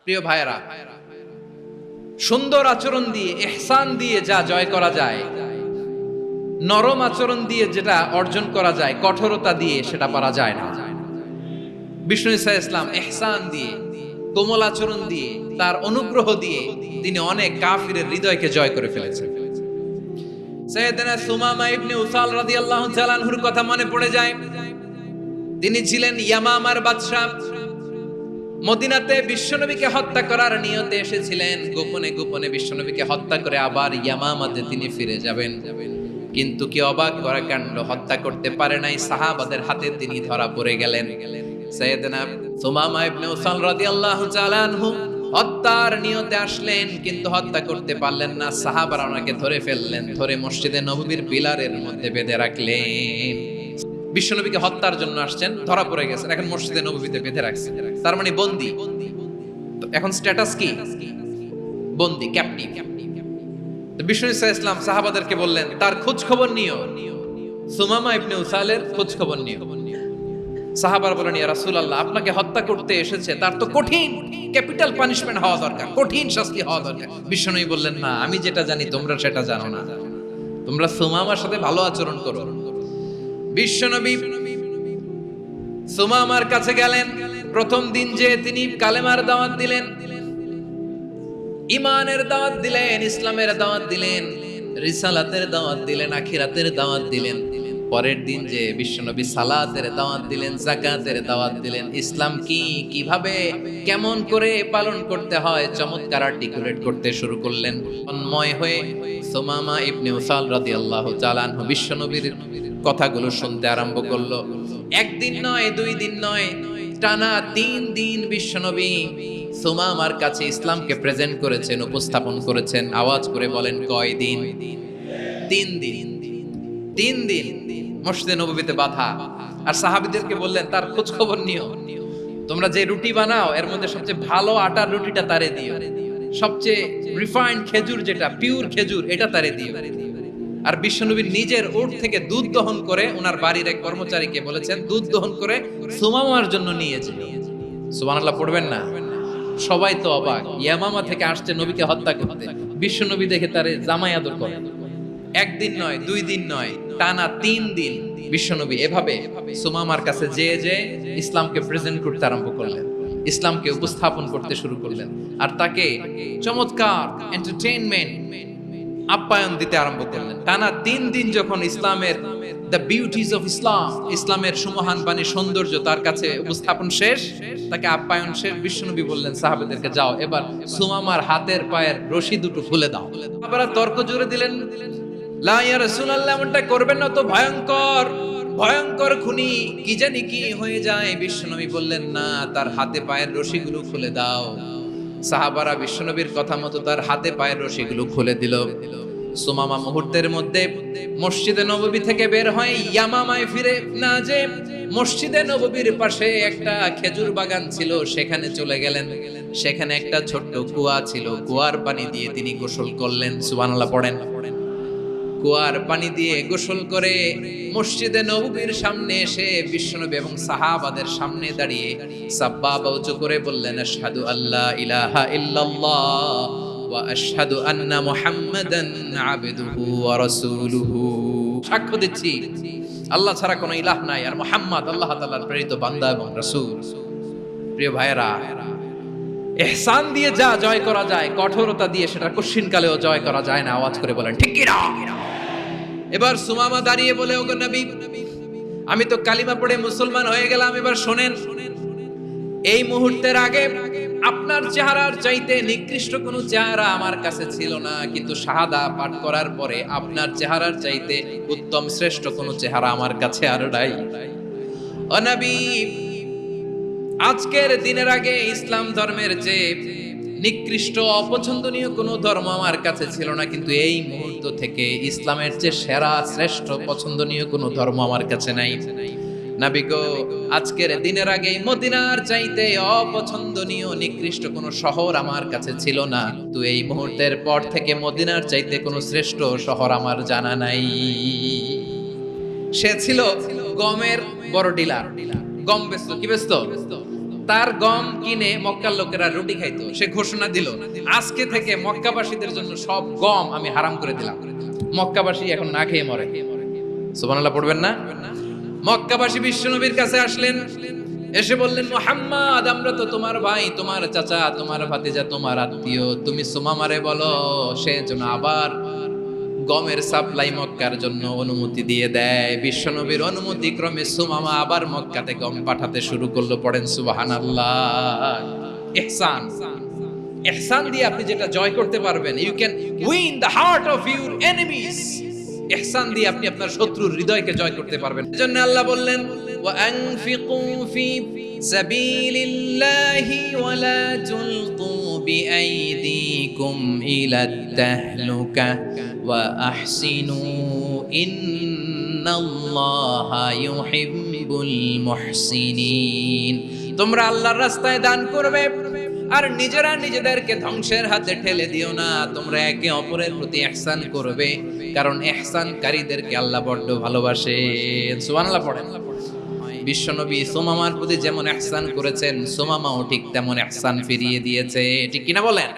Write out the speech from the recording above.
প্রিয় ভাইয়েরা, সুন্দর আচরণ দিয়ে, ইহসান দিয়ে যা জয় করা যায়, নরম আচরণ দিয়ে যেটা অর্জন করা যায়, কঠোরতা দিয়ে সেটা পারা যায় না। বিষ্ণু ঈসা ইসলাম ইহসান দিয়ে, কোমল আচরণ দিয়ে, তার অনুগ্রহ দিয়ে তিনি অনেক কাফিরের হৃদয়কে জয় করে ফেলেছেন। সাইয়েদনা সুমামা ইবনে উসাল রাদিয়াল্লাহু তাআলা আনহুর কথা মনে পড়ে যায়। তিনি ছিলেন ইয়ামামার বাদশা। মদিনাতে বিশ্বনবীকে হত্যা করার নিয়তে এসেছিলেন। গোপনে গোপনে বিশ্বনবীকে হত্যা করে আবার ইয়ামামাতে তিনি ফিরে যাবেন। কিন্তু কি অবাক করা কাণ্ড, হত্যা করতে পারে নাই, সাহাবাদের হাতে তিনি ধরা পড়ে গেলেন। সাইয়েদনা সুমামা ইবনে উসাল রাদিয়াল্লাহু তাআলা আনহু হত্যার নিয়তে আসলেন, কিন্তু হত্যা করতে পারলেন না। সাহাবারা ওনাকে ধরে ফেললেন, ধরে মসজিদে নববীর পিলারের মধ্যে বেঁধে রাখলেন। বিশ্বনবীকে হত্যার জন্য আসছেন, ধরা পড়ে গেছেন, এখন মসজিদে নববীতে বেঁধে রাখছেন, তার মানে বন্দী। এখন স্ট্যাটাস কি? বন্দী, ক্যাপ্টিভ। বিষ্ণু ঈসা ইসলাম সাহাবাদেরকে বললেন, তার খোঁজ খবর নিও, সুমামা ইবনে উসালের খোঁজ খবর নিও। সাহাবারা বলেন, ইয়া রাসূলুল্লাহ, আপনাকে হত্যা করতে এসেছে, তার তো কঠিন ক্যাপিটাল পানিশমেন্ট হওয়া দরকার, কঠিন শাস্তি হওয়া দরকার। বিশ্বনবী বললেন, না, আমি যেটা জানি তোমরা সেটা জানো না, তোমরা সুমামার সাথে ভালো আচরণ করো। বিশ্বনবী সুমামার কাছে গেলেন। প্রথম দিন যে তিনি কালেমার দাওয়াত দিলেন, ঈমানের দাওয়াত দিলেন, ইসলামের দাওয়াত দিলেন, রিসালাতের দাওয়াত দিলেন, আখিরাতের দাওয়াত দিলেন। পরের দিন যে বিশ্বনবী সালাতের দাওয়াত দিলেন, যাকাতের দাওয়াত দিলেন, ইসলাম কি, কিভাবে, কেমন করে পালন করতে হয় চমৎকার আর্টিকুলেট করতে শুরু করলেন। তন্ময় হয়ে সুমামা ইবনে উসাল রাদিয়াল্লাহু তাআলা আনহু বিশ্বনবীর কথাগুলো শুনতে আরম্ভ করলো। একদিন নয়, দুই দিন নয়, টানা 3 দিন বিশ্বনবী সুমামার কাছে ইসলামকে প্রেজেন্ট করেছেন, উপস্থাপন করেছেন। আওয়াজ করে বলেন, কয় দিন? 3 দিন। 3 দিন মসজিদে নববীতে বাঁধা। আর সাহাবীদেরকে বললেন, তার খোঁজ খবর নিও, তোমরা যে রুটি বানাও এর মধ্যে সবচেয়ে ভালো আটার রুটিটা তারে দিও, সবচেয়ে রিফাইন্ড খেজুর, যেটা পিওর খেজুর, এটা তারে দিও। আর বিশ্বনবী নিজের উট থেকে দুধ দহন করে ওনার বাড়ির এক কর্মচারীকে বলেছেন, দুধ দহন করে সুমামার জন্য নিয়েছে। সুবহানাল্লাহ পড়বেন না? সবাই তো অবাক, ইয়ামামা থেকে আসছে নবীকে হত্যা করতে, বিশ্বনবী দেখে তারে জামাই আদর করে। একদিন নয়, 2 দিন নয়, টানা 3 দিন বিশ্বনবী এভাবে সুমামার কাছে যে ইসলামকে প্রেজেন্ট করতে আরম্ভ করলেন, ইসলামকে উপস্থাপন করতে শুরু করলেন। আর তাকে চমৎকার এন্টারটেইনমেন্ট, আপ্যায়ন দিতে আরম্ভ করলেন। টানা 3 দিন যখন ইসলামের দ্য বিউটিজ অফ ইসলাম, ইসলামের সুমহান বাণী, সৌন্দর্য তার কাছে উপস্থাপন শেষ, তাকে আপ্যায়ন শেষ, বিশ্বনবী বললেন সাহাবাদেরকে, যাও এবার সুমামার হাতের পায়ের রশি দুটো খুলে দাও। আবার তর্ক জুড়ে দিলেন, লা ইয়া রাসূলুল্লাহ, এমনটা করবেন না, তো ভয়ঙ্কর ভয়ঙ্কর খুনি, কি জানি কি হয়ে যায়। বিশ্বনবী বললেন, না, তার হাতে পায়ের রশিগুলো খুলে দাও। সাহাবারা বিশ্বনবীর কথা মতো তার হাতে পায়ের রশিগুলো খুলে দিল। সুমামা মুহূর্তের মধ্যে মসজিদে নববী থেকে বের হয়ে ইয়ামামায় ফিরে না যে মসজিদে নববীর পাশে একটা খেজুর বাগান ছিল, সেখানে চলে গেলেন। সেখানে একটা ছোট্ট কুয়া ছিল, কুয়ার পানি দিয়ে তিনি গোসল করলেন। সুবহানাল্লাহ পড়েন। কুয়ার পানি দিয়ে গোসল করে মসজিদে নববীর সামনে এসে বিশ্বনবী এবং সাহাবাদের সামনে দাঁড়িয়ে সাব্বাবা উঁচু করে বললেন, আশহাদু আল্লা ইলাহা ইল্লাল্লাহ ওয়া আশহাদু আন্না মুহাম্মাদান আবদুহু ওয়া রাসূলুহু। সাক্ষ্য দিচ্ছি আল্লাহ ছাড়া কোনো ইলাহ নাই, আর মুহাম্মদ আল্লাহ তাআলার প্রেরিত বান্দা এবং রাসূল। প্রিয় ভাইয়েরা, ইহসান দিয়ে যা জয় করা যায়, কঠোরতা দিয়ে সেটা কঠিনকালেও জয় করা যায় না। আওয়াজ করে বলেন, ঠিক কি না? এবার সুমামা দাঁড়িয়ে বলে, ওগো নবী, আমি তো কালিমা পড়ে মুসলমান হয়ে গেলাম, এবার শোনেন, এই মুহূর্তের আগে আপনার চেহারার চাইতে নিকৃষ্ট কোনো চেহারা আমার কাছে ছিল না, কিন্তু শাহাদা পাঠ করার পরে আপনার চেহারার চাইতে উত্তম শ্রেষ্ঠ কোনো চেহারা আমার কাছে আর নাই। ও নবী, আজকের দিনের আগে ইসলাম ধর্মের যে নিকৃষ্ট অপছন্দনীয় কোনো ধর্ম আমার কাছে ছিল না, কিন্তু এই মুহূর্ত থেকে ইসলামের যে সেরা শ্রেষ্ঠ পছন্দনীয় কোনো ধর্ম আমার কাছে নাই। নবী গো, আজকের দিনের আগে মদিনার চাইতে অপছন্দনীয় নিকৃষ্ট কোনো শহর আমার কাছে ছিল না, তো এই মুহূর্তের পর থেকে মদিনার চাইতে কোনো শ্রেষ্ঠ শহর আমার জানা নাই। সে ছিল গমের বড় ডিলার, গম বেচতো। কি বেচতো? তার গম কিনে মক্কার লোকেরা রুটি খাইতো। সে ঘোষণা দিল, আজকে থেকে মক্কাবাসীদের জন্য সব গম আমি হারাম করে দিলাম, মক্কাবাসী এখন না খেয়ে মরে। সুবহানাল্লাহ পড়বেন না? মক্কাবাসী বিশ্বনবীর কাছে আসলেন, এসে বললেন, মুহাম্মদ, আমরা তো তোমার ভাই, তোমার চাচা, তোমার ভাতিজা, তোমার আত্মীয়, তুমি সুমামারে বলো সে যেন আবার গমের সাপ্লাই মক্কার জন্য অনুমতি দিয়ে দেয়। বিশ্বনবীর অনুমতি ক্রমে সুমামা আবার মক্কাতে গম পাঠাতে শুরু করলো। পড়েন সুবহানাল্লাহ। ইহসান, ইহসান দিয়ে আপনি যেটা জয় করতে পারবেন, you can win the heart of your enemies. ইহসান দিয়ে আপনি আপনার শত্রুর হৃদয়কে জয় করতে পারবেন। এজন্য আল্লাহ বললেন, ওয়া আনফিকু ফি সাবিলিল্লাহি ওয়া লা তুলকু বিআইদিকুম ইলাত তাহলুকা ওয়া আহসিনু ইন্নাল্লাহা ইউহিব্বুল মুহসিনিন। তোমরা আল্লাহর রাস্তায় দান করবে আর নিজেরা নিজেদেরকে ধ্বংসের হাতে ঠেলে দিও না। তোমরা একে অপরের প্রতি ইহসান করবে, কারণ ইহসানকারীদেরকে আল্লাহ বড় ভালোবাসেন। সুবহানাল্লাহ পড়েন। বিশ্বনবী সুমামার প্রতি যেমন ইহসান করেছেন, সুমামাও ঠিক তেমন ইহসান ফিরিয়ে দিয়েছে। ঠিক কিনা বলেন?